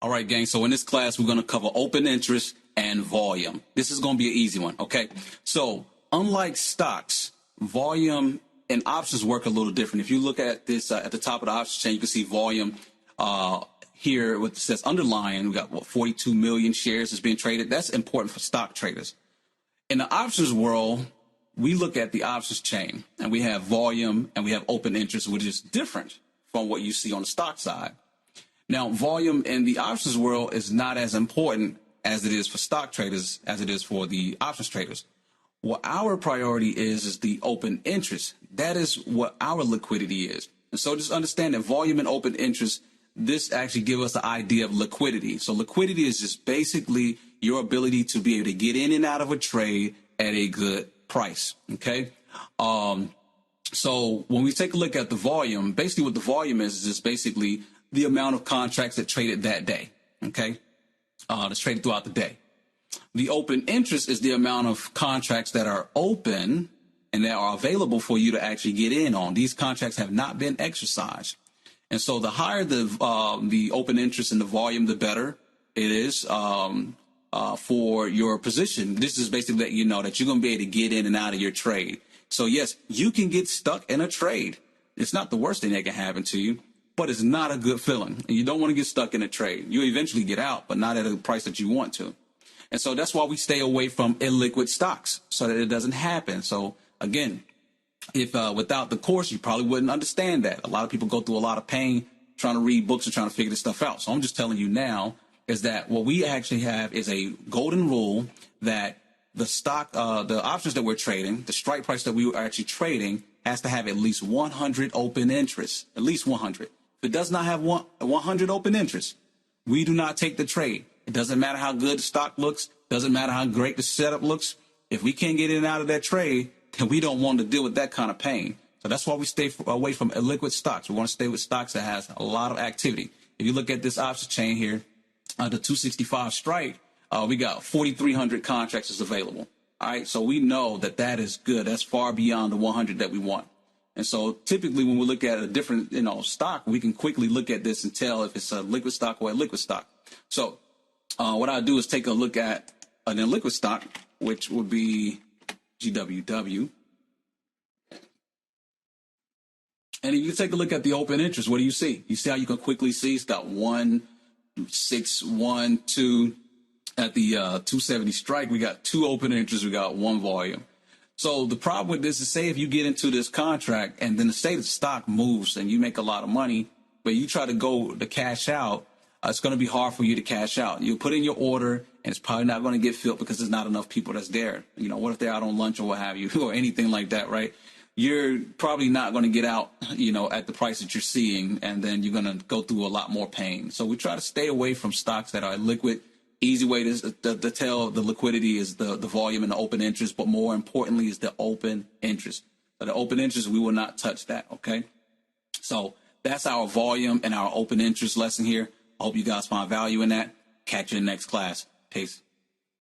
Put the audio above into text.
All right, gang. So in this class, we're going to cover open interest and volume. This is going to be an easy one, okay? So unlike stocks, volume and options work a little different. If you look at this at the top of the options chain, you can see volume here, what it says underlying. We got 42 million shares is being traded. That's important for stock traders. In the options world, we look at the options chain, and we have volume and we have open interest, which is different from what you see on the stock side. Now, volume in the options world is not as important as it is for stock traders, as it is for the options traders. What our priority is the open interest. That is what our liquidity is. And so just understand that volume and open interest, this actually gives us the idea of liquidity. So liquidity is just basically your ability to be able to get in and out of a trade at a good price. Okay. So when we take a look at the volume, basically what the volume is just basically the amount of contracts that traded that day. Okay. That's traded throughout the day. The open interest is the amount of contracts that are open and that are available for you to actually get in on. These contracts have not been exercised. And so the higher the open interest and the volume, the better it is for your position. This is basically letting you know that you're going to be able to get in and out of your trade. So yes, you can get stuck in a trade. It's not the worst thing that can happen to you, but it's not a good feeling. And you don't want to get stuck in a trade. You eventually get out, but not at a price that you want to. And so that's why we stay away from illiquid stocks so that it doesn't happen. So again, if without the course, you probably wouldn't understand that. A lot of people go through a lot of pain trying to read books and trying to figure this stuff out. So I'm just telling you now is that what we actually have is a golden rule that the stock, the options that we're trading, the strike price that we are actually trading has to have at least 100 open interests, at least 100. If it does not have 100 open interests, we do not take the trade. It doesn't matter how good the stock looks. Doesn't matter how great the setup looks. If we can't get in and out of that trade, then we don't want to deal with that kind of pain. So that's why we stay away from illiquid stocks. We want to stay with stocks that has a lot of activity. If you look at this option chain here, the 265 strike, we got 4,300 contracts is available. All right. So we know that that is good. That's far beyond the 100 that we want. And so typically when we look at a different, stock, we can quickly look at this and tell if it's a liquid stock or a liquid stock. So what I do is take a look at an illiquid stock, which would be GWW. And if you take a look at the open interest, what do you see? You see how you can quickly see it's got 1, 6, 1, 2. At the 270 strike, we got 2 open interests, we got 1 volume. So the problem with this is, say if you get into this contract and then the stock moves and you make a lot of money, but you try to go to cash out, it's going to be hard for you to cash out. You put in your order and it's probably not going to get filled because there's not enough people that's there. What if they're out on lunch or what have you, or anything like that, right? You're probably not going to get out, at the price that you're seeing, and then you're going to go through a lot more pain. So we try to stay away from stocks that are liquid. Easy way to tell the liquidity is the volume and the open interest, but more importantly is the open interest. So the open interest, we will not touch that, okay? So that's our volume and our open interest lesson here. I hope you guys find value in that. Catch you in the next class. Peace.